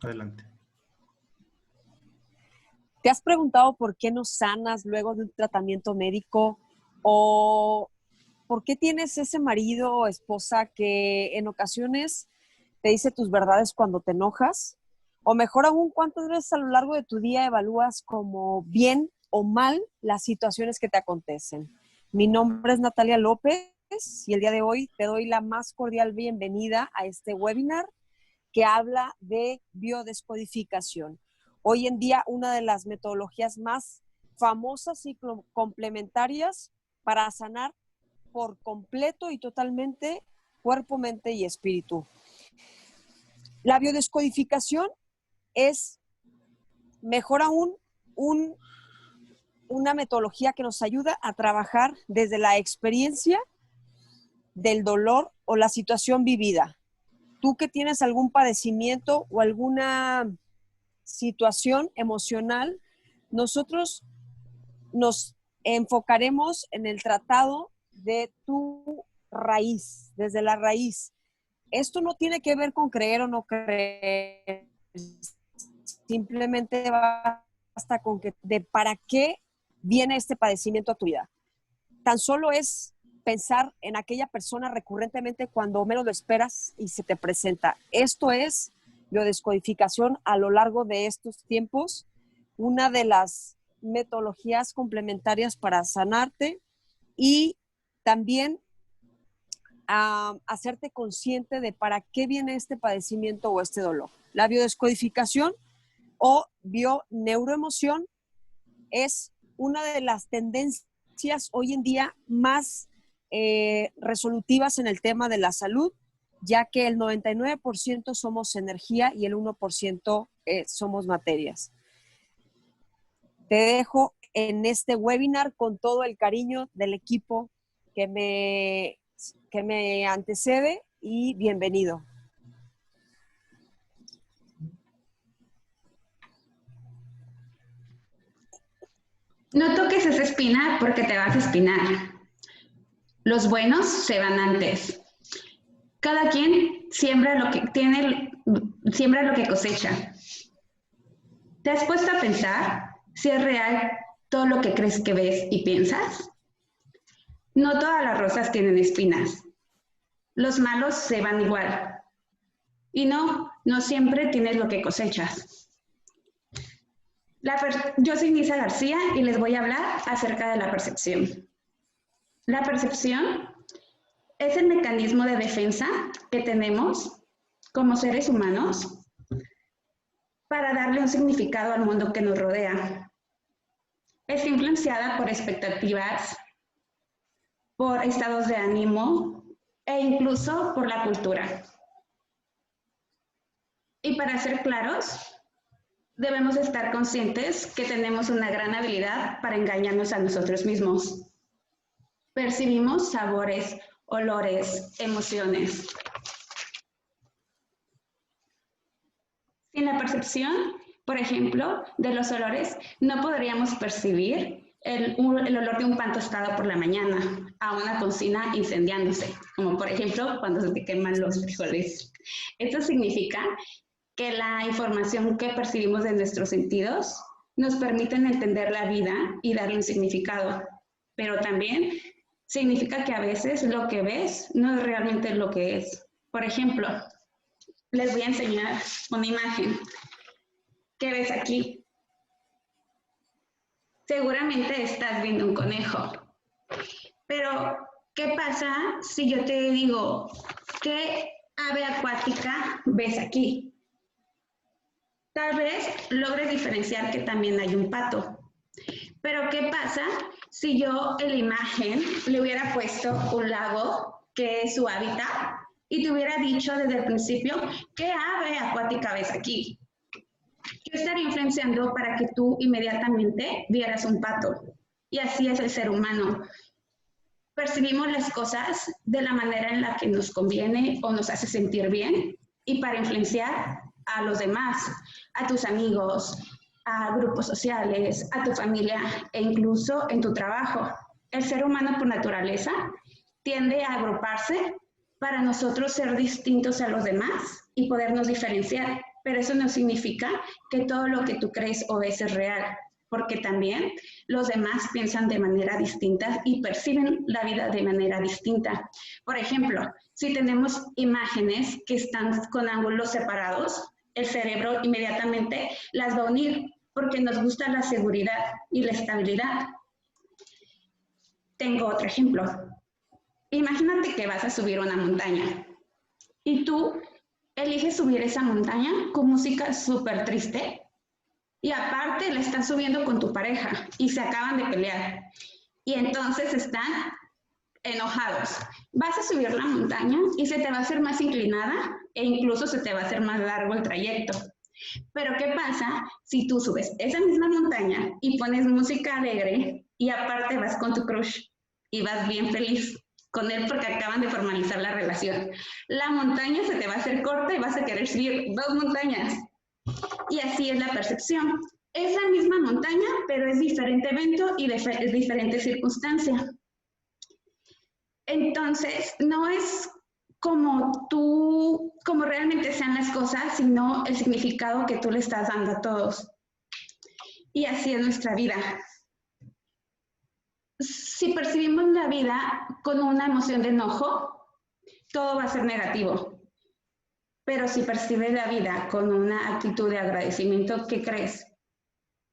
Adelante. ¿Te has preguntado por qué no sanas luego de un tratamiento médico? ¿O por qué tienes ese marido o esposa que en ocasiones te dice tus verdades cuando te enojas? O mejor aún, ¿cuántas veces a lo largo de tu día evalúas como bien o mal las situaciones que te acontecen? Mi nombre es Natalia López y el día de hoy te doy la más cordial bienvenida a este webinar que habla de biodescodificación. Hoy en día, una de las metodologías más famosas y complementarias para sanar por completo y totalmente cuerpo, mente y espíritu. La biodescodificación es, mejor aún, una metodología que nos ayuda a trabajar desde la experiencia del dolor o la situación vivida. Tú que tienes algún padecimiento o alguna situación emocional, nosotros nos enfocaremos en el tratado de tu raíz, desde la raíz. Esto no tiene que ver con creer o no creer, simplemente basta con que de para qué viene este padecimiento a tu vida. Tan solo es pensar en aquella persona recurrentemente cuando menos lo esperas y se te presenta. Esto es biodescodificación a lo largo de estos tiempos, una de las metodologías complementarias para sanarte y también hacerte consciente de para qué viene este padecimiento o este dolor. La biodescodificación o bioneuroemoción es una de las tendencias hoy en día más resolutivas en el tema de la salud, ya que el 99% somos energía y el 1% somos materias. Te dejo en este webinar con todo el cariño del equipo que me antecede y bienvenido. No toques esa espina porque te vas a espinar. Los buenos se van antes. Cada quien siembra lo que cosecha. ¿Te has puesto a pensar si es real todo lo que crees que ves y piensas? No todas las rosas tienen espinas. Los malos se van igual. Y no siempre tienes lo que cosechas. Yo soy Nisa García y les voy a hablar acerca de la percepción. La percepción es el mecanismo de defensa que tenemos como seres humanos para darle un significado al mundo que nos rodea. Está influenciada por expectativas, por estados de ánimo e incluso por la cultura. Y para ser claros, debemos estar conscientes que tenemos una gran habilidad para engañarnos a nosotros mismos. Percibimos sabores, olores, emociones. Sin la percepción, por ejemplo, de los olores, no podríamos percibir el olor de un pan tostado por la mañana a una cocina incendiándose, como por ejemplo cuando se te queman los frijoles. Esto significa que la información que percibimos de nuestros sentidos nos permiten entender la vida y darle un significado, pero también significa que a veces lo que ves no es realmente lo que es. Por ejemplo, les voy a enseñar una imagen. ¿Qué ves aquí? Seguramente estás viendo un conejo, pero ¿qué pasa si yo te digo qué ave acuática ves aquí? Tal vez logres diferenciar que también hay un pato. Pero ¿qué pasa si yo en la imagen le hubiera puesto un lago, que es su hábitat, y te hubiera dicho desde el principio qué ave acuática ves aquí? Yo estaría influenciando para que tú inmediatamente vieras un pato. Y así es el ser humano. Percibimos las cosas de la manera en la que nos conviene o nos hace sentir bien y para influenciar a los demás, a tus amigos, a grupos sociales, a tu familia e incluso en tu trabajo. El ser humano por naturaleza tiende a agruparse para nosotros ser distintos a los demás y podernos diferenciar. pero eso no significa que todo lo que tú crees o ves es real, porque también los demás piensan de manera distinta y perciben la vida de manera distinta. Por ejemplo, si tenemos imágenes que están con ángulos separados, el cerebro inmediatamente las va a unir porque nos gusta la seguridad y la estabilidad. Tengo otro ejemplo. Imagínate que vas a subir una montaña y tú eliges subir esa montaña con música súper triste y aparte la estás subiendo con tu pareja y se acaban de pelear y entonces están enojados. Vas a subir la montaña y se te va a hacer más inclinada e incluso se te va a hacer más largo el trayecto. Pero ¿qué pasa si tú subes esa misma montaña y pones música alegre y aparte vas con tu crush y vas bien feliz con él porque acaban de formalizar la relación? La montaña se te va a hacer corta y vas a querer subir 2 montañas. Y así es la percepción. Es la misma montaña, pero es diferente evento y es diferente circunstancia. Entonces, no es como realmente sean las cosas, sino el significado que tú le estás dando a todos. Y así es nuestra vida. Si percibimos la vida con una emoción de enojo, todo va a ser negativo. Pero si percibes la vida con una actitud de agradecimiento, ¿qué crees?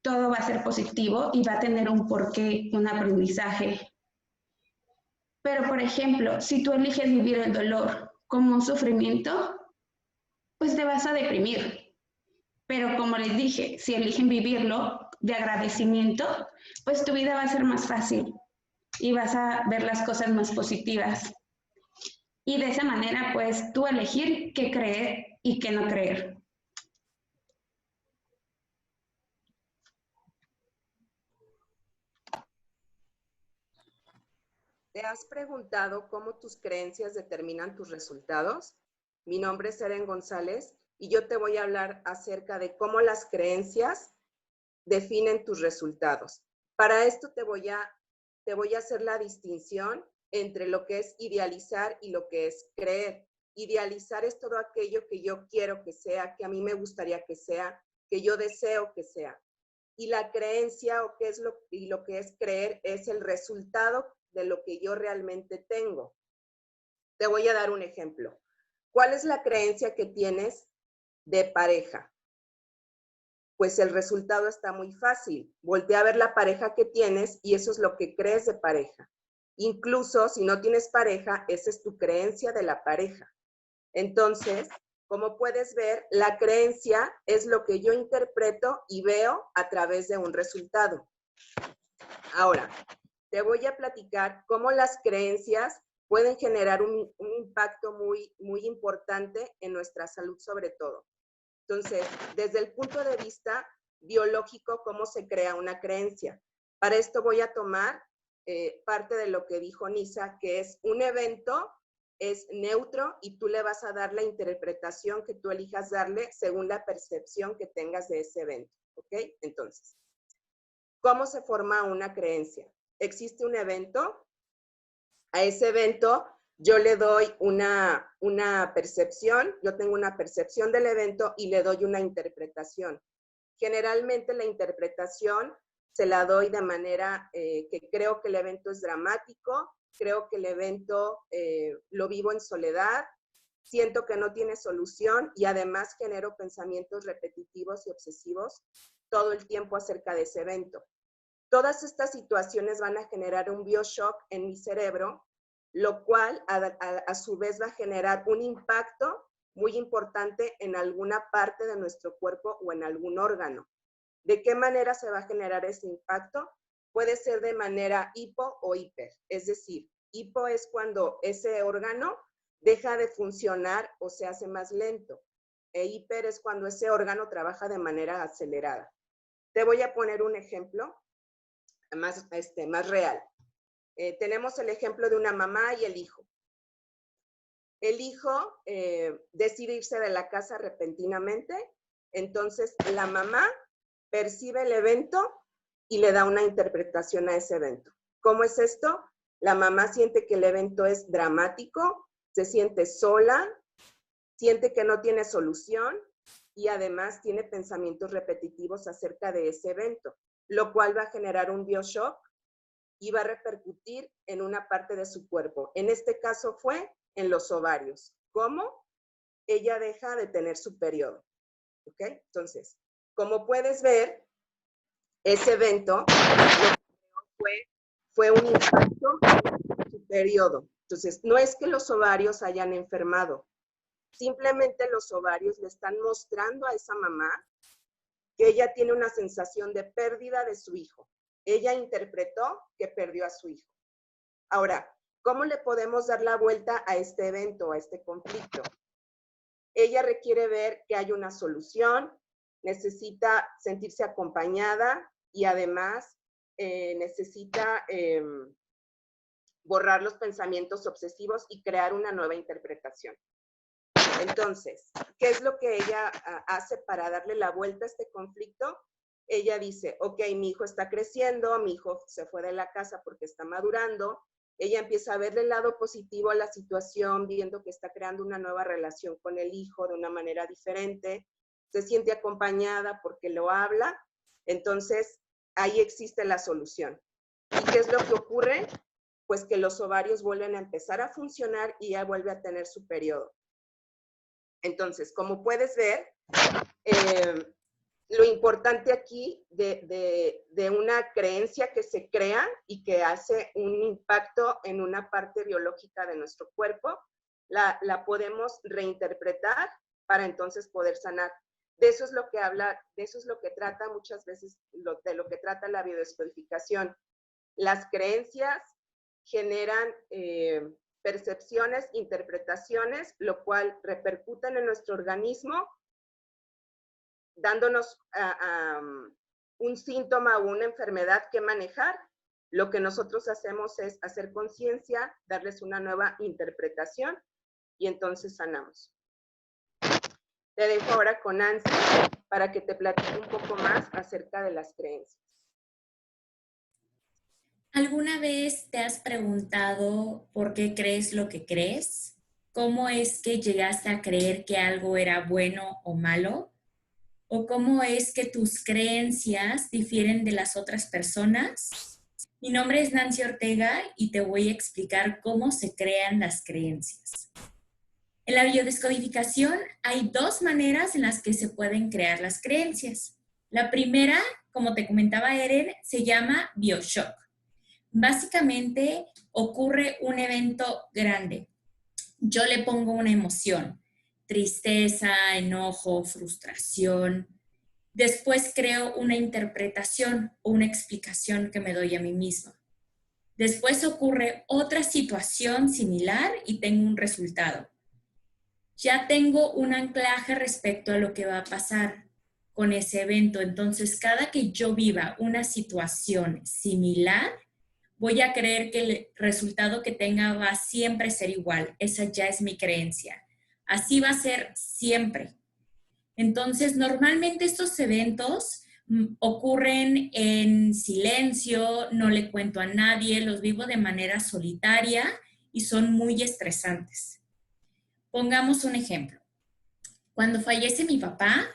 Todo va a ser positivo y va a tener un porqué, un aprendizaje. Pero, por ejemplo, si tú eliges vivir el dolor como un sufrimiento, pues te vas a deprimir. Pero como les dije, si eligen vivirlo de agradecimiento, pues tu vida va a ser más fácil y vas a ver las cosas más positivas. Y de esa manera, pues tú elegir qué creer y qué no creer. ¿Te has preguntado cómo tus creencias determinan tus resultados? Mi nombre es Eren González y yo te voy a hablar acerca de cómo las creencias definen tus resultados. Para esto te voy a hacer la distinción entre lo que es idealizar y lo que es creer. Idealizar es todo aquello que yo quiero que sea, que a mí me gustaría que sea, que yo deseo que sea. Y la creencia o qué es lo que es creer es el resultado de lo que yo realmente tengo. Te voy a dar un ejemplo. ¿Cuál es la creencia que tienes de pareja? Pues el resultado está muy fácil. Voltea a ver la pareja que tienes y eso es lo que crees de pareja. Incluso si no tienes pareja, esa es tu creencia de la pareja. Entonces, como puedes ver, la creencia es lo que yo interpreto y veo a través de un resultado. Ahora, te voy a platicar cómo las creencias pueden generar un impacto muy importante en nuestra salud sobre todo. Entonces, desde el punto de vista biológico, ¿cómo se crea una creencia? Para esto voy a tomar parte de lo que dijo Nisa, que es un evento, es neutro y tú le vas a dar la interpretación que tú elijas darle según la percepción que tengas de ese evento, ¿ok? Entonces, ¿cómo se forma una creencia? Existe un evento, a ese evento yo le doy una percepción, yo tengo una percepción del evento y le doy una interpretación. Generalmente la interpretación se la doy de manera que creo que el evento es dramático, creo que el evento lo vivo en soledad, siento que no tiene solución y además genero pensamientos repetitivos y obsesivos todo el tiempo acerca de ese evento. Todas estas situaciones van a generar un bioshock en mi cerebro, lo cual a su vez va a generar un impacto muy importante en alguna parte de nuestro cuerpo o en algún órgano. ¿De qué manera se va a generar ese impacto? Puede ser de manera hipo o hiper. Es decir, hipo es cuando ese órgano deja de funcionar o se hace más lento. E hiper es cuando ese órgano trabaja de manera acelerada. Te voy a poner un ejemplo más real. Tenemos el ejemplo de una mamá y el hijo. El hijo decide irse de la casa repentinamente, entonces la mamá percibe el evento y le da una interpretación a ese evento. ¿Cómo es esto? La mamá siente que el evento es dramático, se siente sola, siente que no tiene solución y además tiene pensamientos repetitivos acerca de ese evento, lo cual va a generar un bioshock y va a repercutir en una parte de su cuerpo. En este caso fue en los ovarios. ¿Cómo? Ella deja de tener su periodo. ¿Ok? Entonces, como puedes ver, ese evento fue un impacto en su periodo. Entonces, no es que los ovarios hayan enfermado, simplemente los ovarios le están mostrando a esa mamá que ella tiene una sensación de pérdida de su hijo. Ella interpretó que perdió a su hijo. Ahora, ¿cómo le podemos dar la vuelta a este evento, a este conflicto? Ella requiere ver que hay una solución, necesita sentirse acompañada y además necesita borrar los pensamientos obsesivos y crear una nueva interpretación. Entonces, ¿qué es lo que ella hace para darle la vuelta a este conflicto? Ella dice, ok, mi hijo está creciendo, mi hijo se fue de la casa porque está madurando. Ella empieza a verle el lado positivo a la situación, viendo que está creando una nueva relación con el hijo de una manera diferente. Se siente acompañada porque lo habla. Entonces, ahí existe la solución. ¿Y qué es lo que ocurre? Pues que los ovarios vuelven a empezar a funcionar y ella vuelve a tener su periodo. Entonces, como puedes ver, lo importante aquí de una creencia que se crea y que hace un impacto en una parte biológica de nuestro cuerpo, la podemos reinterpretar para entonces poder sanar. De eso es lo que habla, de eso es lo que trata muchas veces, de lo que trata la biodescodificación. Las creencias generan percepciones, interpretaciones, lo cual repercuten en nuestro organismo, dándonos un síntoma o una enfermedad que manejar. Lo que nosotros hacemos es hacer conciencia, darles una nueva interpretación y entonces sanamos. Te dejo ahora con Nancy para que te platique un poco más acerca de las creencias. ¿Alguna vez te has preguntado por qué crees lo que crees? ¿Cómo es que llegaste a creer que algo era bueno o malo? ¿O cómo es que tus creencias difieren de las otras personas? Mi nombre es Nancy Ortega y te voy a explicar cómo se crean las creencias. En la biodescodificación hay dos maneras en las que se pueden crear las creencias. La primera, como te comentaba Eren, se llama bioshock. Básicamente ocurre un evento grande. Yo le pongo una emoción, tristeza, enojo, frustración. Después creo una interpretación o una explicación que me doy a mí misma. Después ocurre otra situación similar y tengo un resultado. Ya tengo un anclaje respecto a lo que va a pasar con ese evento. Entonces, cada que yo viva una situación similar, voy a creer que el resultado que tenga va a siempre ser igual. Esa ya es mi creencia. Así va a ser siempre. Entonces, normalmente estos eventos ocurren en silencio, no le cuento a nadie, los vivo de manera solitaria y son muy estresantes. Pongamos un ejemplo. Cuando fallece mi papá,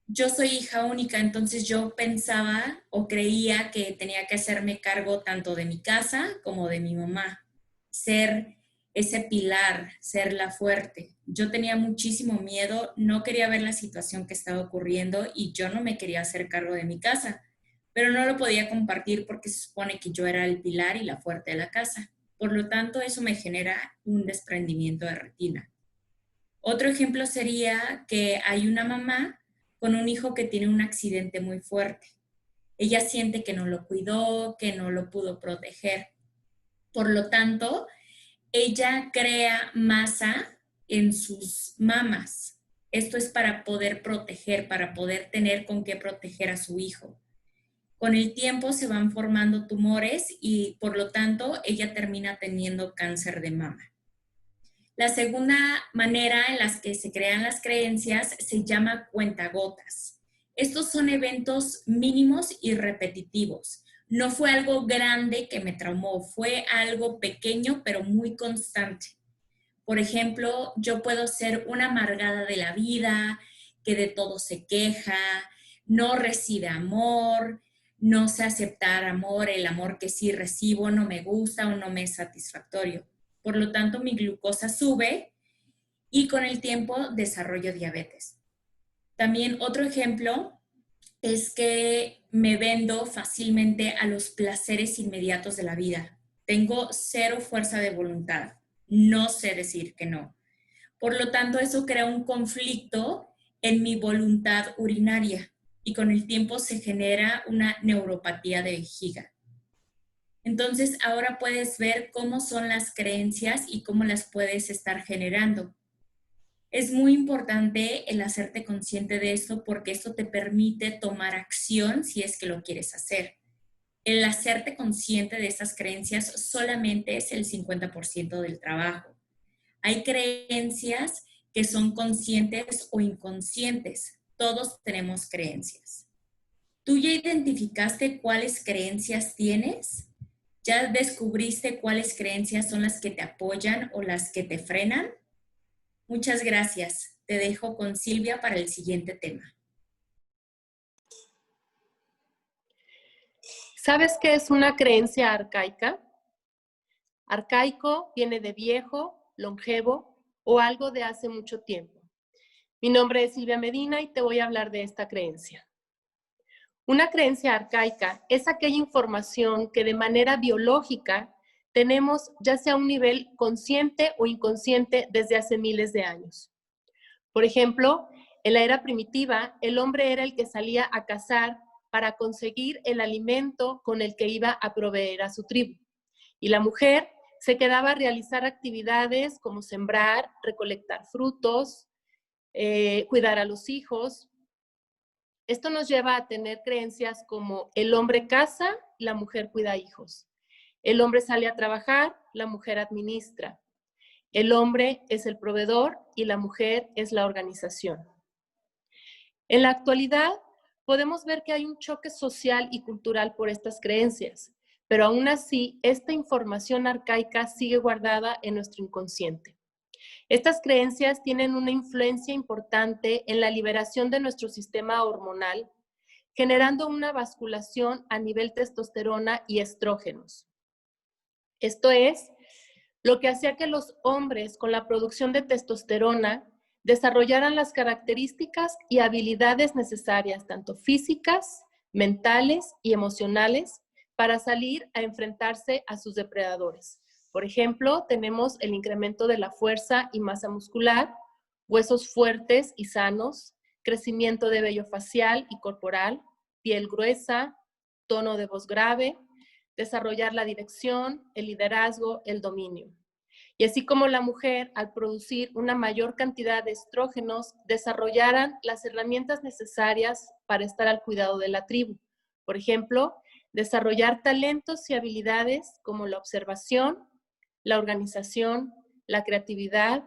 yo soy hija única, entonces yo pensaba o creía que tenía que hacerme cargo tanto de mi casa como de mi mamá, ser ese pilar, ser la fuerte. Yo tenía muchísimo miedo, no quería ver la situación que estaba ocurriendo y yo no me quería hacer cargo de mi casa, pero no lo podía compartir porque se supone que yo era el pilar y la fuerte de la casa. Por lo tanto, eso me genera un desprendimiento de retina. Otro ejemplo sería que hay una mamá con un hijo que tiene un accidente muy fuerte. Ella siente que no lo cuidó, que no lo pudo proteger. Por lo tanto, ella crea masa en sus mamas. Esto es para poder proteger, para poder tener con qué proteger a su hijo. Con el tiempo se van formando tumores y por lo tanto ella termina teniendo cáncer de mama. La segunda manera en la que se crean las creencias se llama cuentagotas. Estos son eventos mínimos y repetitivos. No fue algo grande que me traumó, fue algo pequeño pero muy constante. Por ejemplo, yo puedo ser una amargada de la vida, que de todo se queja, no recibe amor, no sé aceptar amor, el amor que sí recibo no me gusta o no me es satisfactorio. Por lo tanto, mi glucosa sube y con el tiempo desarrollo diabetes. También otro ejemplo es que me vendo fácilmente a los placeres inmediatos de la vida. Tengo cero fuerza de voluntad. No sé decir que no. Por lo tanto, eso crea un conflicto en mi voluntad urinaria y con el tiempo se genera una neuropatía de vejiga. Entonces, ahora puedes ver cómo son las creencias y cómo las puedes estar generando. Es muy importante el hacerte consciente de esto porque esto te permite tomar acción si es que lo quieres hacer. El hacerte consciente de estas creencias solamente es el 50% del trabajo. Hay creencias que son conscientes o inconscientes. Todos tenemos creencias. ¿Tú ya identificaste cuáles creencias tienes? ¿Ya descubriste cuáles creencias son las que te apoyan o las que te frenan? Muchas gracias. Te dejo con Silvia para el siguiente tema. ¿Sabes qué es una creencia arcaica? Arcaico viene de viejo, longevo o algo de hace mucho tiempo. Mi nombre es Silvia Medina y te voy a hablar de esta creencia. Una creencia arcaica es aquella información que de manera biológica tenemos ya sea a un nivel consciente o inconsciente desde hace miles de años. Por ejemplo, en la era primitiva, el hombre era el que salía a cazar para conseguir el alimento con el que iba a proveer a su tribu. Y la mujer se quedaba a realizar actividades como sembrar, recolectar frutos, cuidar a los hijos. Esto nos lleva a tener creencias como el hombre caza, la mujer cuida hijos. El hombre sale a trabajar, la mujer administra. El hombre es el proveedor y la mujer es la organización. En la actualidad, podemos ver que hay un choque social y cultural por estas creencias, pero aún así, esta información arcaica sigue guardada en nuestro inconsciente. Estas creencias tienen una influencia importante en la liberación de nuestro sistema hormonal, generando una basculación a nivel testosterona y estrógenos. Esto es lo que hacía que los hombres con la producción de testosterona desarrollaran las características y habilidades necesarias, tanto físicas, mentales y emocionales, para salir a enfrentarse a sus depredadores. Por ejemplo, tenemos el incremento de la fuerza y masa muscular, huesos fuertes y sanos, crecimiento de vello facial y corporal, piel gruesa, tono de voz grave, desarrollar la dirección, el liderazgo, el dominio. Y así como la mujer, al producir una mayor cantidad de estrógenos, desarrollaran las herramientas necesarias para estar al cuidado de la tribu. Por ejemplo, desarrollar talentos y habilidades como la observación, la organización, la creatividad,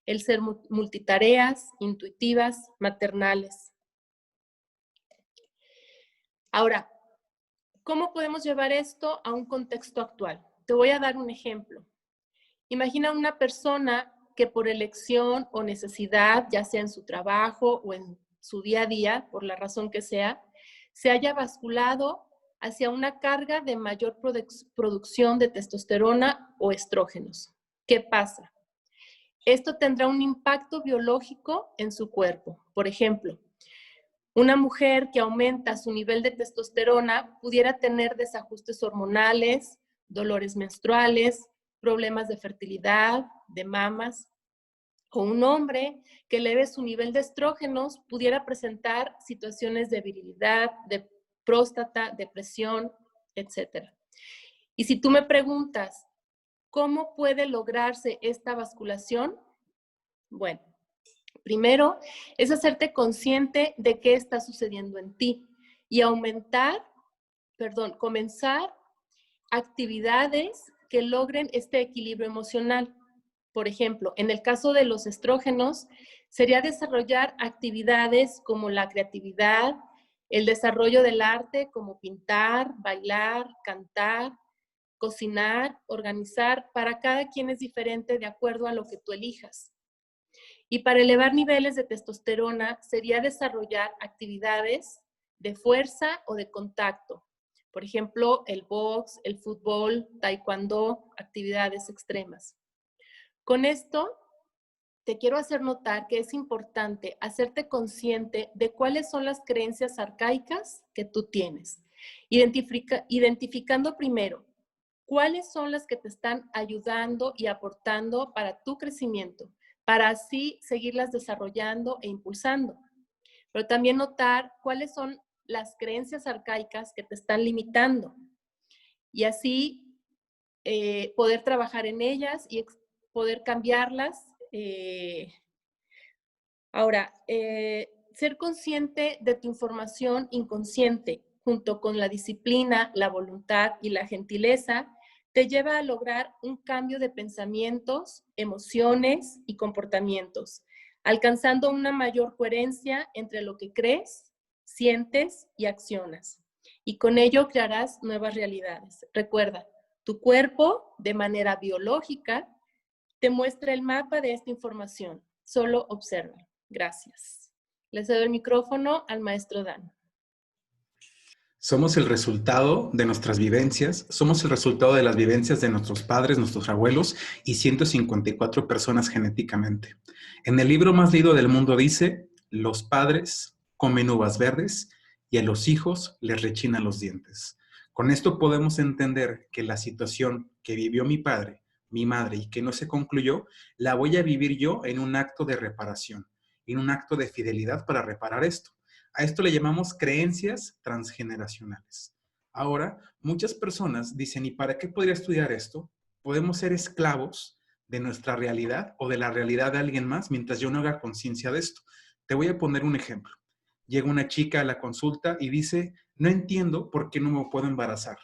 el ser multitareas, intuitivas, maternales. Ahora, ¿cómo podemos llevar esto a un contexto actual? Te voy a dar un ejemplo. Imagina una persona que por elección o necesidad, ya sea en su trabajo o en su día a día, por la razón que sea, se haya basculado hacia una carga de mayor producción de testosterona o estrógenos. ¿Qué pasa? Esto tendrá un impacto biológico en su cuerpo. Por ejemplo, una mujer que aumenta su nivel de testosterona pudiera tener desajustes hormonales, dolores menstruales, problemas de fertilidad, de mamas. O un hombre que eleve su nivel de estrógenos pudiera presentar situaciones de virilidad, de próstata, depresión, etc. Y si tú me preguntas, ¿cómo puede lograrse esta basculación? Bueno, primero es hacerte consciente de qué está sucediendo en ti y comenzar actividades que logren este equilibrio emocional. Por ejemplo, en el caso de los estrógenos, sería desarrollar actividades como la creatividad, el desarrollo del arte como pintar, bailar, cantar, cocinar, organizar. Para cada quien es diferente de acuerdo a lo que tú elijas. Y para elevar niveles de testosterona sería desarrollar actividades de fuerza o de contacto. Por ejemplo, el box, el fútbol, taekwondo, actividades extremas. Con esto, te quiero hacer notar que es importante hacerte consciente de cuáles son las creencias arcaicas que tú tienes. Identificando primero cuáles son las que te están ayudando y aportando para tu crecimiento, para así seguirlas desarrollando e impulsando. Pero también notar cuáles son las creencias arcaicas que te están limitando y así poder trabajar en ellas y poder cambiarlas. Ahora, ser consciente de tu información inconsciente junto con la disciplina, la voluntad y la gentileza te lleva a lograr un cambio de pensamientos, emociones y comportamientos, alcanzando una mayor coherencia entre lo que crees, sientes y accionas. Y con ello crearás nuevas realidades. Recuerda, tu cuerpo, de manera biológica, te muestra el mapa de esta información. Solo observa. Gracias. Le cedo el micrófono al maestro Dan. Somos el resultado de nuestras vivencias, somos el resultado de las vivencias de nuestros padres, nuestros abuelos y 154 personas genéticamente. En el libro más leído del mundo dice, los padres comen uvas verdes y a los hijos les rechinan los dientes. Con esto podemos entender que la situación que vivió mi padre, mi madre y que no se concluyó, la voy a vivir yo en un acto de reparación, en un acto de fidelidad para reparar esto. A esto le llamamos creencias transgeneracionales. Ahora, muchas personas dicen, ¿y para qué podría estudiar esto? Podemos ser esclavos de nuestra realidad o de la realidad de alguien más mientras yo no haga conciencia de esto. Te voy a poner un ejemplo. Llega una chica a la consulta y dice, no entiendo por qué no me puedo embarazar.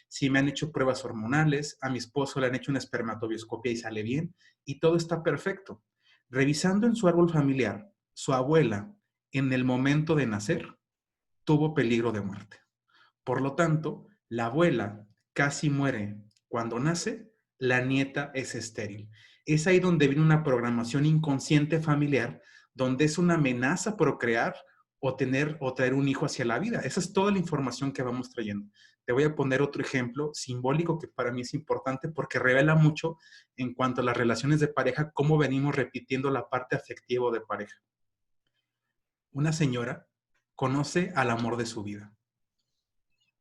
Si me han hecho pruebas hormonales, a mi esposo le han hecho una espermatobioscopia y sale bien, y todo está perfecto. Revisando en su árbol familiar, su abuela, en el momento de nacer, tuvo peligro de muerte. Por lo tanto, la abuela casi muere cuando nace, la nieta es estéril. Es ahí donde viene una programación inconsciente familiar, donde es una amenaza procrear o traer un hijo hacia la vida. Esa es toda la información que vamos trayendo. Te voy a poner otro ejemplo simbólico que para mí es importante porque revela mucho en cuanto a las relaciones de pareja, cómo venimos repitiendo la parte afectiva de pareja. Una señora conoce al amor de su vida.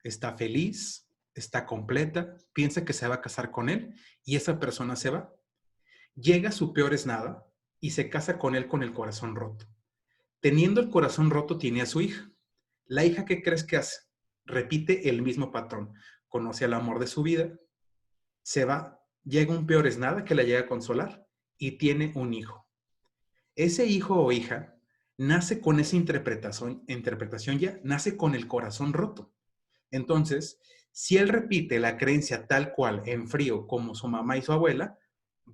Está feliz, está completa, piensa que se va a casar con él y esa persona se va. Llega su peor es nada y se casa con él con el corazón roto. Teniendo el corazón roto, tiene a su hija. La hija, ¿qué crees que hace? Repite el mismo patrón. Conoce al amor de su vida, se va, llega un peor es nada que la llega a consolar y tiene un hijo. Ese hijo o hija nace con esa interpretación ya, nace con el corazón roto. Entonces, si él repite la creencia tal cual en frío como su mamá y su abuela,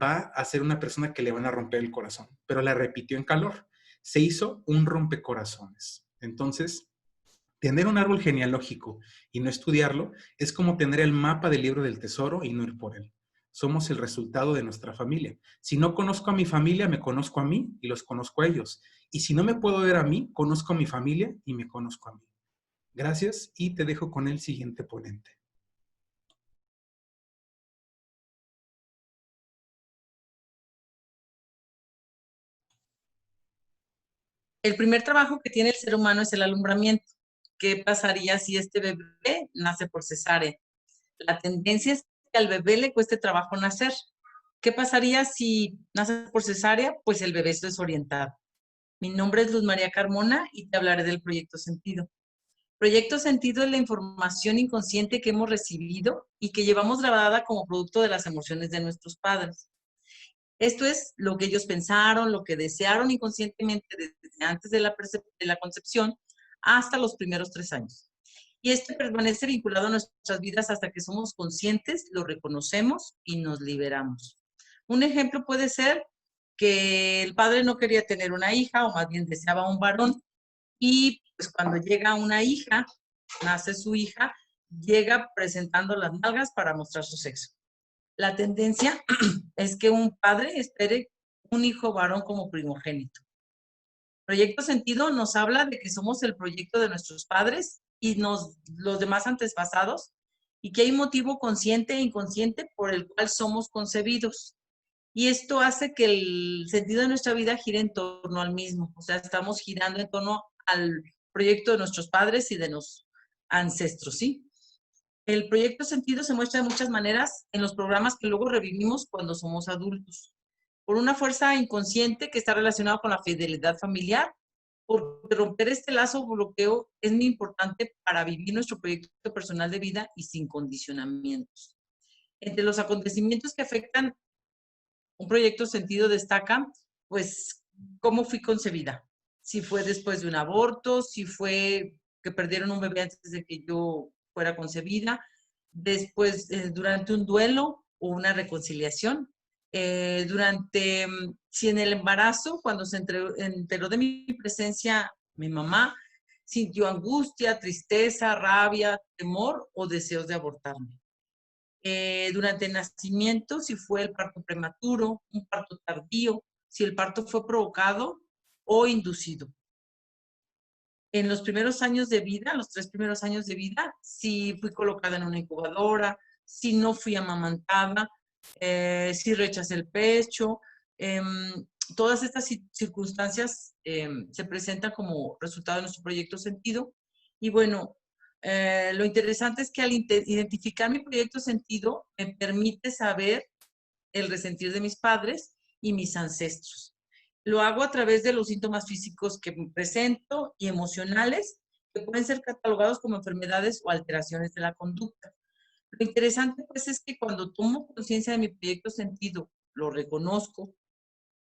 va a ser una persona que le van a romper el corazón, pero la repitió en calor. Se hizo un rompecorazones. Entonces, tener un árbol genealógico y no estudiarlo es como tener el mapa del libro del tesoro y no ir por él. Somos el resultado de nuestra familia. Si no conozco a mi familia, me conozco a mí y los conozco a ellos. Y si no me puedo ver a mí, conozco a mi familia y me conozco a mí. Gracias y te dejo con el siguiente ponente. El primer trabajo que tiene el ser humano es el alumbramiento. ¿Qué pasaría si este bebé nace por cesárea? La tendencia es que al bebé le cueste trabajo nacer. ¿Qué pasaría si nace por cesárea? Pues el bebé es desorientado. Mi nombre es Luz María Carmona y te hablaré del Proyecto Sentido. Proyecto Sentido es la información inconsciente que hemos recibido y que llevamos grabada como producto de las emociones de nuestros padres. Esto es lo que ellos pensaron, lo que desearon inconscientemente desde antes de la concepción hasta los primeros 3 años. Y esto permanece vinculado a nuestras vidas hasta que somos conscientes, lo reconocemos y nos liberamos. Un ejemplo puede ser que el padre no quería tener una hija, o más bien deseaba un varón, y pues cuando llega una hija, nace su hija, llega presentando las nalgas para mostrar su sexo. La tendencia es que un padre espere un hijo varón como primogénito. Proyecto Sentido nos habla de que somos el proyecto de nuestros padres y los demás antepasados, y que hay motivo consciente e inconsciente por el cual somos concebidos. Y esto hace que el sentido de nuestra vida gire en torno al mismo. O sea, estamos girando en torno al proyecto de nuestros padres y de los ancestros, ¿sí? El proyecto Sentido se muestra de muchas maneras en los programas que luego revivimos cuando somos adultos. Por una fuerza inconsciente que está relacionada con la fidelidad familiar, porque romper este lazo o bloqueo es muy importante para vivir nuestro proyecto personal de vida y sin condicionamientos. Entre los acontecimientos que afectan un proyecto Sentido destaca, pues, cómo fui concebida. Si fue después de un aborto, si fue que perdieron un bebé antes de que yo fuera concebida, después durante un duelo o una reconciliación, si en el embarazo, cuando se enteró de mi presencia, mi mamá sintió angustia, tristeza, rabia, temor o deseos de abortarme. Durante el nacimiento, si fue el parto prematuro, un parto tardío, si el parto fue provocado o inducido. En los primeros años de vida, los 3 primeros años de vida, si fui colocada en una incubadora, si no fui amamantada, si rechacé el pecho. Todas estas circunstancias se presentan como resultado de nuestro proyecto Sentido. Y bueno, lo interesante es que al identificar mi proyecto Sentido, me permite saber el resentir de mis padres y mis ancestros. Lo hago a través de los síntomas físicos que presento y emocionales, que pueden ser catalogados como enfermedades o alteraciones de la conducta. Lo interesante, pues, es que cuando tomo conciencia de mi proyecto Sentido, lo reconozco,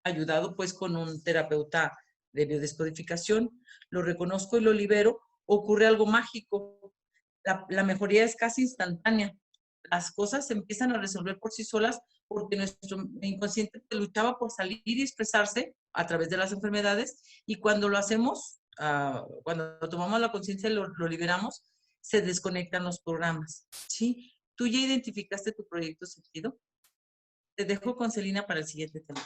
ayudado, pues, con un terapeuta de biodescodificación, lo reconozco y lo libero, ocurre algo mágico. La mejoría es casi instantánea. Las cosas se empiezan a resolver por sí solas porque nuestro inconsciente luchaba por salir y expresarse a través de las enfermedades, y cuando lo hacemos, cuando tomamos la conciencia y lo liberamos, se desconectan los programas, ¿sí? ¿Tú ya identificaste tu proyecto Sentido? Te dejo con Celina para el siguiente tema.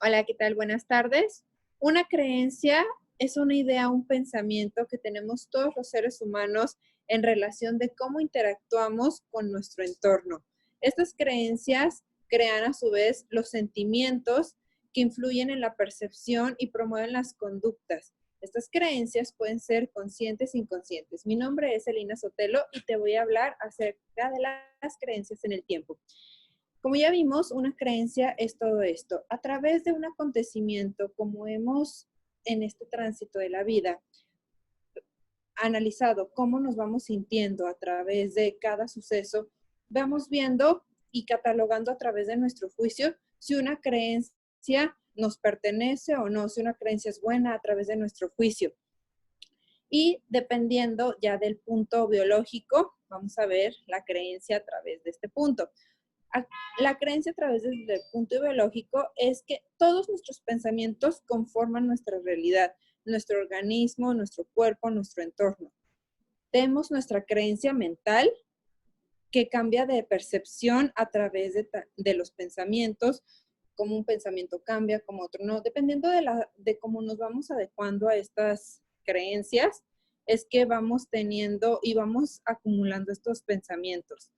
Hola, ¿qué tal? Buenas tardes. Una creencia es una idea, un pensamiento que tenemos todos los seres humanos en relación de cómo interactuamos con nuestro entorno. Estas creencias crean a su vez los sentimientos que influyen en la percepción y promueven las conductas. Estas creencias pueden ser conscientes e inconscientes. Mi nombre es Elina Sotelo y te voy a hablar acerca de las creencias en el tiempo. Como ya vimos, una creencia es todo esto. A través de un acontecimiento, como hemos en este tránsito de la vida analizado cómo nos vamos sintiendo a través de cada suceso, vamos viendo y catalogando a través de nuestro juicio si una creencia nos pertenece o no, si una creencia es buena a través de nuestro juicio. Y dependiendo ya del punto biológico, vamos a ver la creencia a través de este punto. La creencia a través del punto biológico es que todos nuestros pensamientos conforman nuestra realidad, nuestro organismo, nuestro cuerpo, nuestro entorno. Tenemos nuestra creencia mental que cambia de percepción a través de los pensamientos, como un pensamiento cambia, como otro no. Dependiendo de cómo nos vamos adecuando a estas creencias, es que vamos teniendo y vamos acumulando estos pensamientos.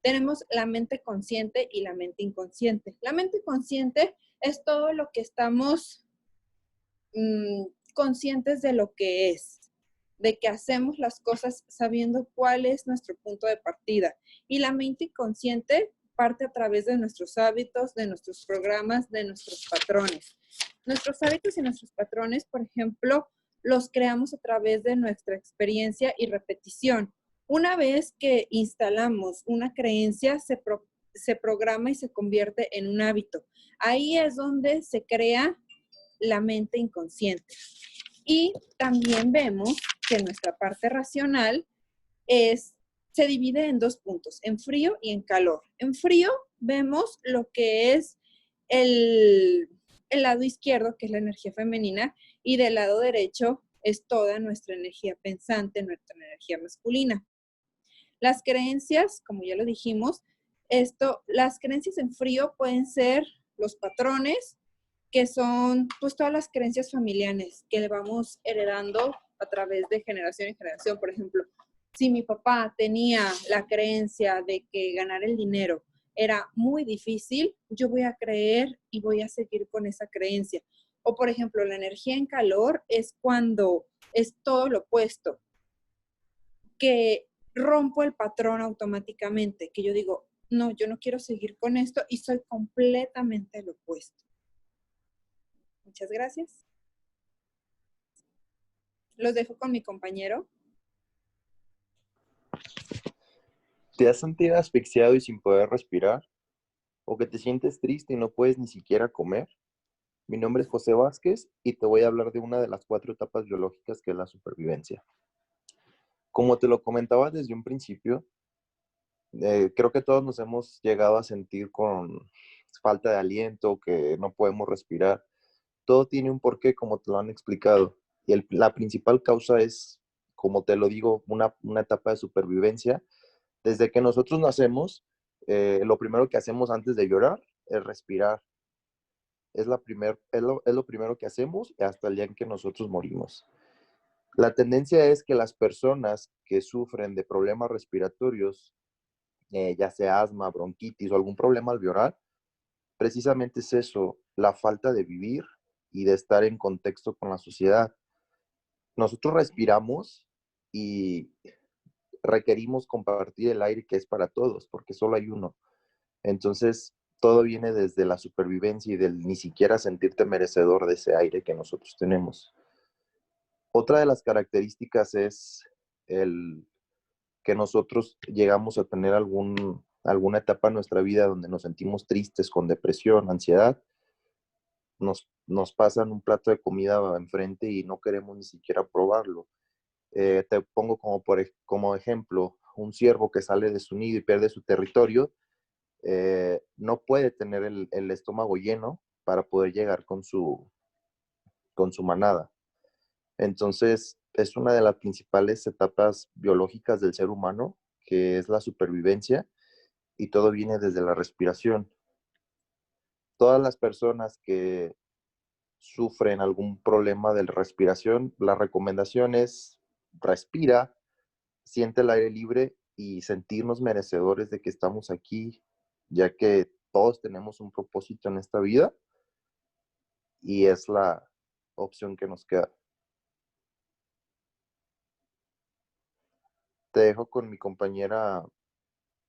Tenemos la mente consciente y la mente inconsciente. La mente consciente es todo lo que estamos conscientes de lo que es, de que hacemos las cosas sabiendo cuál es nuestro punto de partida. Y la mente inconsciente parte a través de nuestros hábitos, de nuestros programas, de nuestros patrones. Nuestros hábitos y nuestros patrones, por ejemplo, los creamos a través de nuestra experiencia y repetición. Una vez que instalamos una creencia, se programa y se convierte en un hábito. Ahí es donde se crea la mente inconsciente. Y también vemos que nuestra parte racional se divide en 2 puntos, en frío y en calor. En frío vemos lo que es el lado izquierdo, que es la energía femenina, y del lado derecho es toda nuestra energía pensante, nuestra energía masculina. Las creencias, como ya lo dijimos, las creencias en frío pueden ser los patrones, que son pues todas las creencias familiares que le vamos heredando a través de generación en generación. Por ejemplo, si mi papá tenía la creencia de que ganar el dinero era muy difícil, yo voy a creer y voy a seguir con esa creencia. O por ejemplo, la energía en calor es cuando es todo lo opuesto, que rompo el patrón automáticamente, que yo digo, no, yo no quiero seguir con esto y soy completamente lo opuesto. Muchas gracias. Los dejo con mi compañero. ¿Te has sentido asfixiado y sin poder respirar? ¿O que te sientes triste y no puedes ni siquiera comer? Mi nombre es José Vázquez y te voy a hablar de una de las 4 etapas biológicas que es la supervivencia. Como te lo comentaba desde un principio, creo que todos nos hemos llegado a sentir con falta de aliento, que no podemos respirar. Todo tiene un porqué, como te lo han explicado. Y la principal causa es, como te lo digo, una etapa de supervivencia. Desde que nosotros nacemos, lo primero que hacemos antes de llorar es respirar. Es lo primero que hacemos hasta el día en que nosotros morimos. La tendencia es que las personas que sufren de problemas respiratorios, ya sea asma, bronquitis o algún problema alveolar, precisamente es eso, la falta de vivir y de estar en contexto con la sociedad. Nosotros respiramos y requerimos compartir el aire que es para todos, porque solo hay uno. Entonces, todo viene desde la supervivencia y del ni siquiera sentirte merecedor de ese aire que nosotros tenemos. Otra de las características es el que nosotros llegamos a tener alguna etapa en nuestra vida donde nos sentimos tristes, con depresión, ansiedad. Nos pasan un plato de comida enfrente y no queremos ni siquiera probarlo. Te pongo como ejemplo, un ciervo que sale de su nido y pierde su territorio, no puede tener el estómago lleno para poder llegar con su manada. Entonces, es una de las principales etapas biológicas del ser humano, que es la supervivencia, y todo viene desde la respiración. Todas las personas que sufren algún problema de respiración, la recomendación es respira, siente el aire libre y sentirnos merecedores de que estamos aquí, ya que todos tenemos un propósito en esta vida y es la opción que nos queda. Te dejo con mi compañera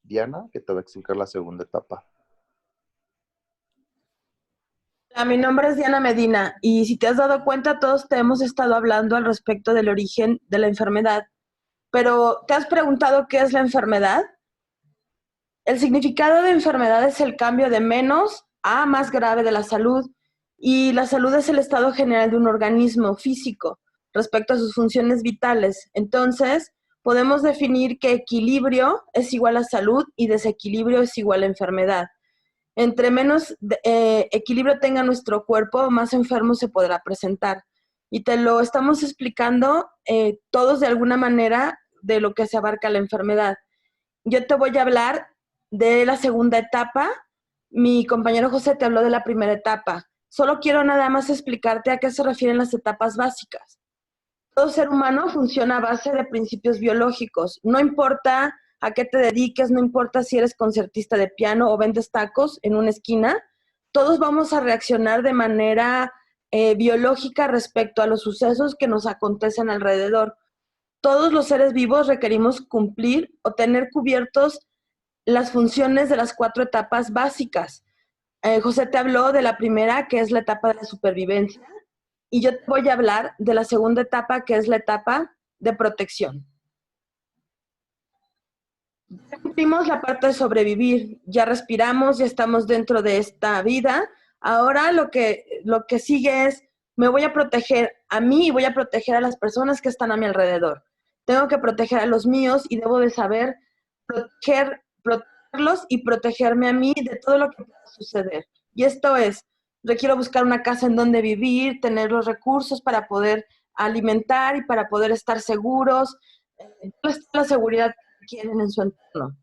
Diana, que te va a explicar la segunda etapa. Hola, mi nombre es Diana Medina y si te has dado cuenta, todos te hemos estado hablando al respecto del origen de la enfermedad. Pero, ¿te has preguntado qué es la enfermedad? El significado de enfermedad es el cambio de menos a más grave de la salud, y la salud es el estado general de un organismo físico respecto a sus funciones vitales. Entonces, podemos definir que equilibrio es igual a salud y desequilibrio es igual a enfermedad. Entre menos equilibrio tenga nuestro cuerpo, más enfermo se podrá presentar. Y te lo estamos explicando todos de alguna manera de lo que se abarca la enfermedad. Yo te voy a hablar de la segunda etapa. Mi compañero José te habló de la primera etapa. Solo quiero nada más explicarte a qué se refieren las etapas básicas. Todo ser humano funciona a base de principios biológicos. No importa a qué te dediques, no importa si eres concertista de piano o vendes tacos en una esquina, todos vamos a reaccionar de manera biológica respecto a los sucesos que nos acontecen alrededor. Todos los seres vivos requerimos cumplir o tener cubiertos las funciones de las 4 etapas básicas. José te habló de la primera, que es la etapa de la supervivencia, y yo te voy a hablar de la segunda etapa, que es la etapa de protección. Ya cumplimos la parte de sobrevivir, ya respiramos, ya estamos dentro de esta vida. Ahora lo que sigue es, me voy a proteger a mí y voy a proteger a las personas que están a mi alrededor. Tengo que proteger a los míos y debo de saber protegerlos y protegerme a mí de todo lo que pueda suceder. Y esto es, requiero buscar una casa en donde vivir, tener los recursos para poder alimentar y para poder estar seguros. La seguridad quieren en su entorno.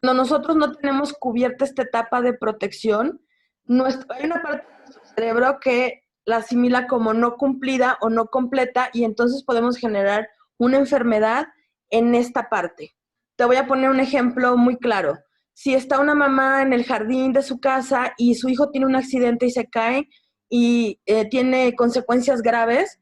Cuando nosotros no tenemos cubierta esta etapa de protección, hay una parte de nuestro cerebro que la asimila como no cumplida o no completa y entonces podemos generar una enfermedad en esta parte. Te voy a poner un ejemplo muy claro. Si está una mamá en el jardín de su casa y su hijo tiene un accidente y se cae y tiene consecuencias graves,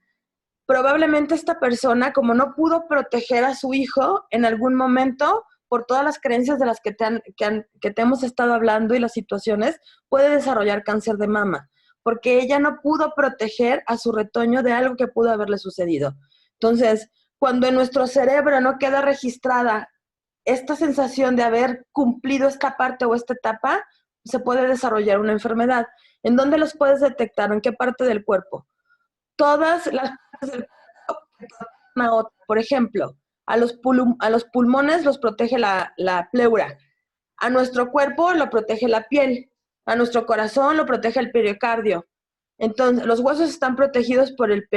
probablemente esta persona, como no pudo proteger a su hijo en algún momento, por todas las creencias de las que te hemos estado hablando y las situaciones, puede desarrollar cáncer de mama, porque ella no pudo proteger a su retoño de algo que pudo haberle sucedido. Entonces, cuando en nuestro cerebro no queda registrada esta sensación de haber cumplido esta parte o esta etapa, se puede desarrollar una enfermedad. ¿En dónde los puedes detectar? ¿En qué parte del cuerpo? Todas las partes del cuerpo, por ejemplo, a los pulmones los protege la pleura, a nuestro cuerpo lo protege la piel, a nuestro corazón lo protege el periocardio. Entonces, los huesos están protegidos por el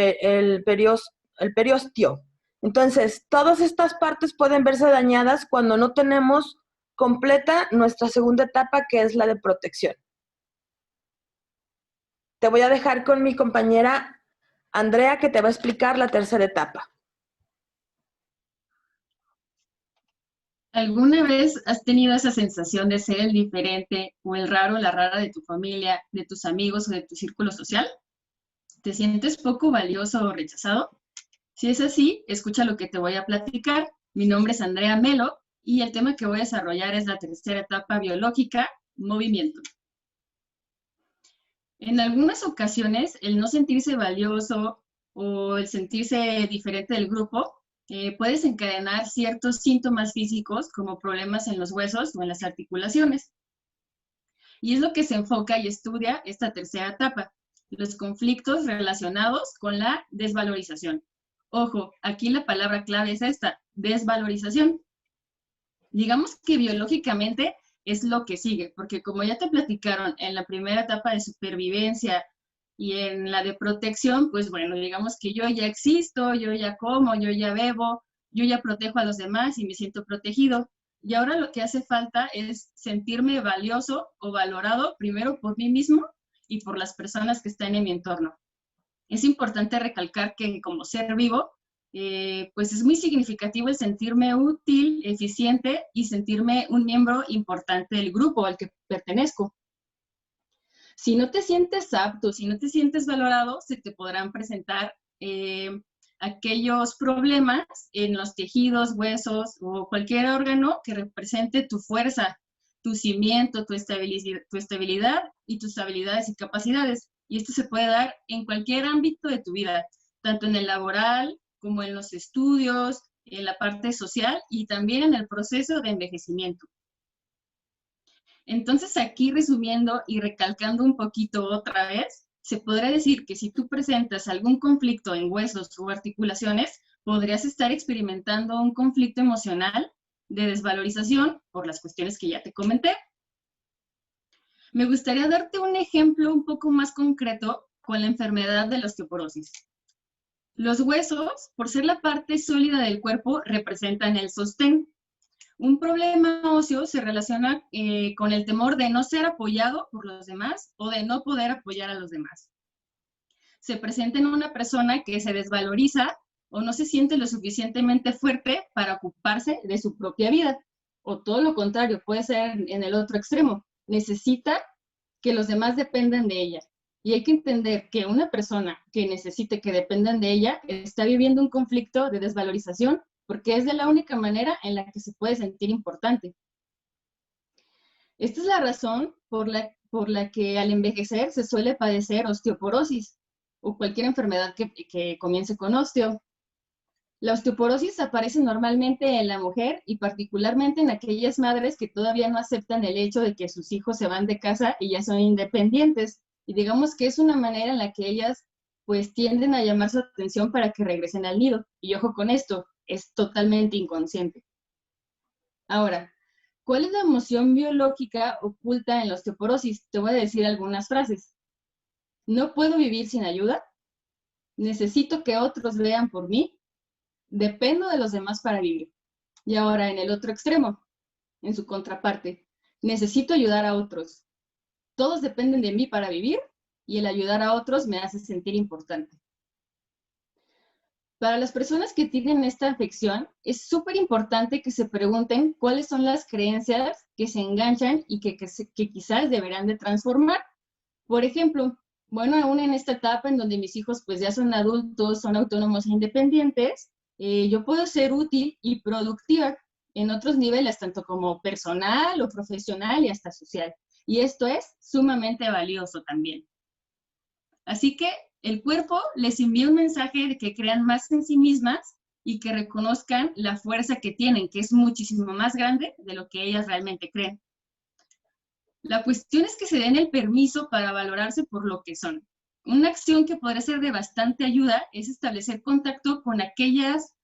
periostio. Entonces, todas estas partes pueden verse dañadas cuando no tenemos completa nuestra segunda etapa, que es la de protección. Te voy a dejar con mi compañera Andrea, que te va a explicar la tercera etapa. ¿Alguna vez has tenido esa sensación de ser el diferente o el raro o la rara de tu familia, de tus amigos o de tu círculo social? ¿Te sientes poco valioso o rechazado? Si es así, escucha lo que te voy a platicar. Mi nombre es Andrea Melo y el tema que voy a desarrollar es la tercera etapa biológica, movimiento. En algunas ocasiones, el no sentirse valioso o el sentirse diferente del grupo puede desencadenar ciertos síntomas físicos como problemas en los huesos o en las articulaciones. Y es lo que se enfoca y estudia esta tercera etapa, los conflictos relacionados con la desvalorización. Ojo, aquí la palabra clave es esta, desvalorización. Digamos que biológicamente es lo que sigue, porque como ya te platicaron en la primera etapa de supervivencia y en la de protección, pues bueno, digamos que yo ya existo, yo ya como, yo ya bebo, yo ya protejo a los demás y me siento protegido. Y ahora lo que hace falta es sentirme valioso o valorado primero por mí mismo y por las personas que están en mi entorno. Es importante recalcar que como ser vivo, pues es muy significativo el sentirme útil, eficiente y sentirme un miembro importante del grupo al que pertenezco. Si no te sientes apto, si no te sientes valorado, se te podrán presentar aquellos problemas en los tejidos, huesos o cualquier órgano que represente tu fuerza, tu cimiento, tu estabilidad y tus habilidades y capacidades. Y esto se puede dar en cualquier ámbito de tu vida, tanto en el laboral como en los estudios, en la parte social y también en el proceso de envejecimiento. Entonces, aquí resumiendo y recalcando un poquito otra vez, se podría decir que si tú presentas algún conflicto en huesos o articulaciones, podrías estar experimentando un conflicto emocional de desvalorización por las cuestiones que ya te comenté. Me gustaría darte un ejemplo un poco más concreto con la enfermedad de la osteoporosis. Los huesos, por ser la parte sólida del cuerpo, representan el sostén. Un problema óseo se relaciona con el temor de no ser apoyado por los demás o de no poder apoyar a los demás. Se presenta en una persona que se desvaloriza o no se siente lo suficientemente fuerte para ocuparse de su propia vida. O todo lo contrario, puede ser en el otro extremo. Necesita que los demás dependan de ella. Y hay que entender que una persona que necesite que dependan de ella está viviendo un conflicto de desvalorización porque es de la única manera en la que se puede sentir importante. Esta es la razón por la que al envejecer se suele padecer osteoporosis o cualquier enfermedad que comience con osteo. La osteoporosis aparece normalmente en la mujer y particularmente en aquellas madres que todavía no aceptan el hecho de que sus hijos se van de casa y ya son independientes. Y digamos que es una manera en la que ellas pues tienden a llamar su atención para que regresen al nido. Y ojo con esto, es totalmente inconsciente. Ahora, ¿cuál es la emoción biológica oculta en la osteoporosis? Te voy a decir algunas frases. No puedo vivir sin ayuda. Necesito que otros vean por mí. Dependo de los demás para vivir. Y ahora en el otro extremo, en su contraparte, necesito ayudar a otros. Todos dependen de mí para vivir y el ayudar a otros me hace sentir importante. Para las personas que tienen esta afección, es súper importante que se pregunten cuáles son las creencias que se enganchan y que quizás deberán de transformar. Por ejemplo, bueno, aún en esta etapa en donde mis hijos pues ya son adultos, son autónomos e independientes, yo puedo ser útil y productiva en otros niveles, tanto como personal o profesional y hasta social. Y esto es sumamente valioso también. Así que el cuerpo les envía un mensaje de que crean más en sí mismas y que reconozcan la fuerza que tienen, que es muchísimo más grande de lo que ellas realmente creen. La cuestión es que se den el permiso para valorarse por lo que son. Una acción que podría ser de bastante ayuda es establecer contacto con aquellas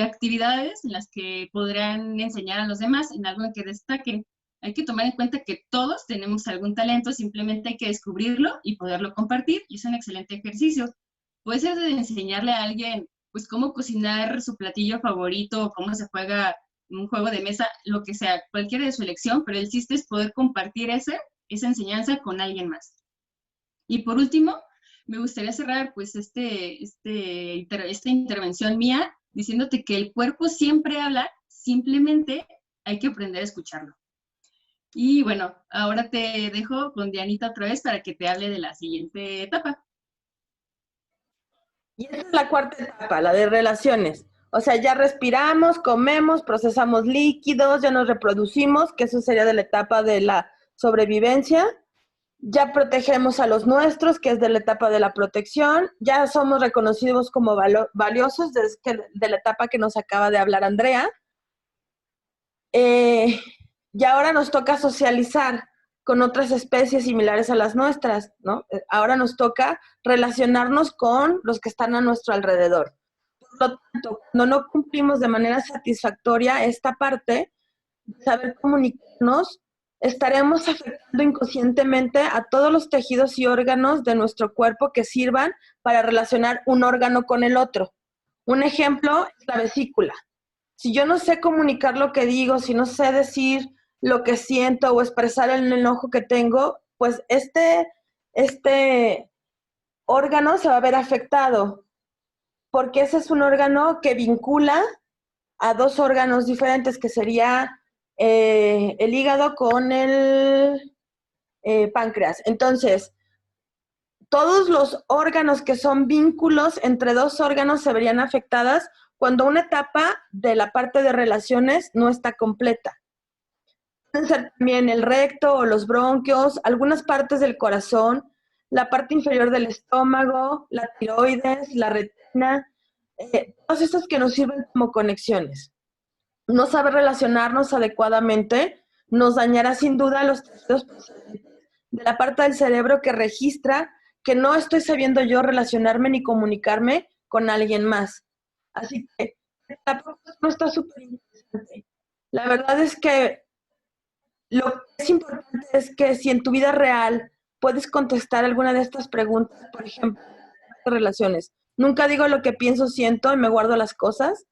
actividades en las que podrán enseñar a los demás, en algo en que destaquen. Hay que tomar en cuenta que todos tenemos algún talento, simplemente hay que descubrirlo y poderlo compartir, y es un excelente ejercicio. Puede ser de enseñarle a alguien pues cómo cocinar su platillo favorito, o cómo se juega un juego de mesa, lo que sea, cualquiera de su elección, pero el chiste es poder compartir esa enseñanza con alguien más. Y por último, me gustaría cerrar pues esta intervención mía diciéndote que el cuerpo siempre habla, simplemente hay que aprender a escucharlo. Y bueno, ahora te dejo con Dianita otra vez para que te hable de la siguiente etapa. Y esta es la cuarta etapa, la de relaciones. O sea, ya respiramos, comemos, procesamos líquidos, ya nos reproducimos, que eso sería de la etapa de la sobrevivencia. Ya protegemos a los nuestros, que es de la etapa de la protección. Ya somos reconocidos como valiosos, de la etapa que nos acaba de hablar Andrea. Y ahora nos toca socializar con otras especies similares a las nuestras, ¿no? Ahora nos toca relacionarnos con los que están a nuestro alrededor. Por lo tanto, cuando no cumplimos de manera satisfactoria esta parte de saber comunicarnos, estaremos afectando inconscientemente a todos los tejidos y órganos de nuestro cuerpo que sirvan para relacionar un órgano con el otro. Un ejemplo es la vesícula. Si yo no sé comunicar lo que digo, si no sé decir lo que siento o expresar el enojo que tengo, pues este órgano se va a ver afectado, porque ese es un órgano que vincula a dos órganos diferentes, que sería el hígado con el páncreas. Entonces, todos los órganos que son vínculos entre dos órganos se verían afectadas cuando una etapa de la parte de relaciones no está completa. Pueden ser también el recto o los bronquios, algunas partes del corazón, la parte inferior del estómago, la tiroides, la retina, todas estas que nos sirven como conexiones. No saber relacionarnos adecuadamente nos dañará sin duda los tejidos de la parte del cerebro que registra que no estoy sabiendo yo relacionarme ni comunicarme con alguien más. Así que esta no está súper interesante. La verdad es que lo que es importante es que si en tu vida real puedes contestar alguna de estas preguntas, por ejemplo, relaciones. Nunca digo lo que pienso, siento y me guardo las cosas.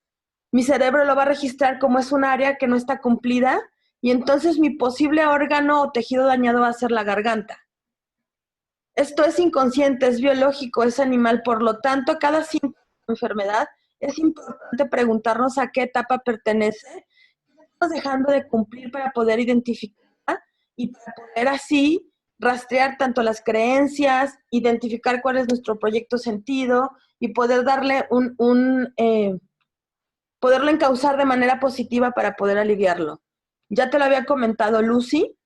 Mi cerebro lo va a registrar como es un área que no está cumplida y entonces mi posible órgano o tejido dañado va a ser la garganta. Esto es inconsciente, es biológico, es animal. Por lo tanto, cada síntoma de enfermedad es importante preguntarnos a qué etapa pertenece, qué estamos dejando de cumplir para poder identificarla y para poder así rastrear tanto las creencias, identificar cuál es nuestro proyecto sentido y poder darle poderlo encauzar de manera positiva para poder aliviarlo. Ya te lo había comentado Lucy.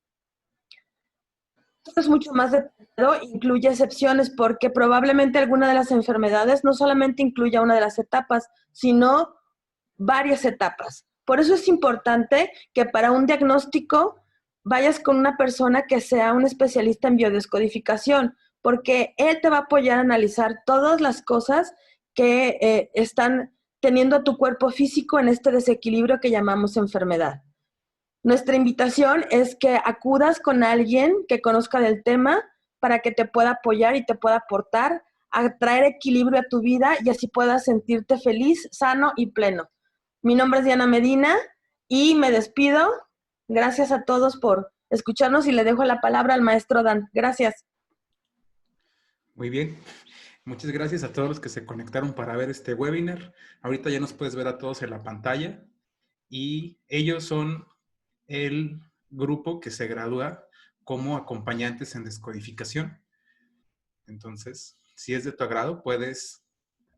Esto es mucho más detallado, incluye excepciones porque probablemente alguna de las enfermedades no solamente incluya una de las etapas, sino varias etapas. Por eso es importante que para un diagnóstico vayas con una persona que sea un especialista en biodescodificación, porque él te va a apoyar a analizar todas las cosas que están teniendo a tu cuerpo físico en este desequilibrio que llamamos enfermedad. Nuestra invitación es que acudas con alguien que conozca del tema para que te pueda apoyar y te pueda aportar a traer equilibrio a tu vida y así puedas sentirte feliz, sano y pleno. Mi nombre es Diana Medina Y me despido. Gracias a todos por escucharnos y le dejo la palabra al maestro Dan. Gracias. Muy bien. Muchas gracias a todos los que se conectaron para ver este webinar. Ahorita ya nos puedes ver a todos en la pantalla. Y ellos son el grupo que se gradúa como acompañantes en descodificación. Entonces, si es de tu agrado, puedes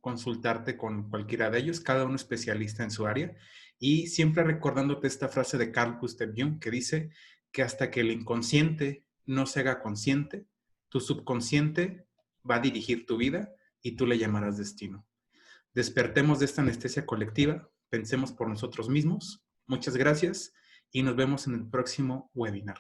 consultarte con cualquiera de ellos, cada uno especialista en su área. Y siempre recordándote esta frase de Carl Gustav Jung que dice que hasta que el inconsciente no se haga consciente, tu subconsciente va a dirigir tu vida y tú le llamarás destino. Despertemos de esta anestesia colectiva, pensemos por nosotros mismos. Muchas gracias y nos vemos en el próximo webinar.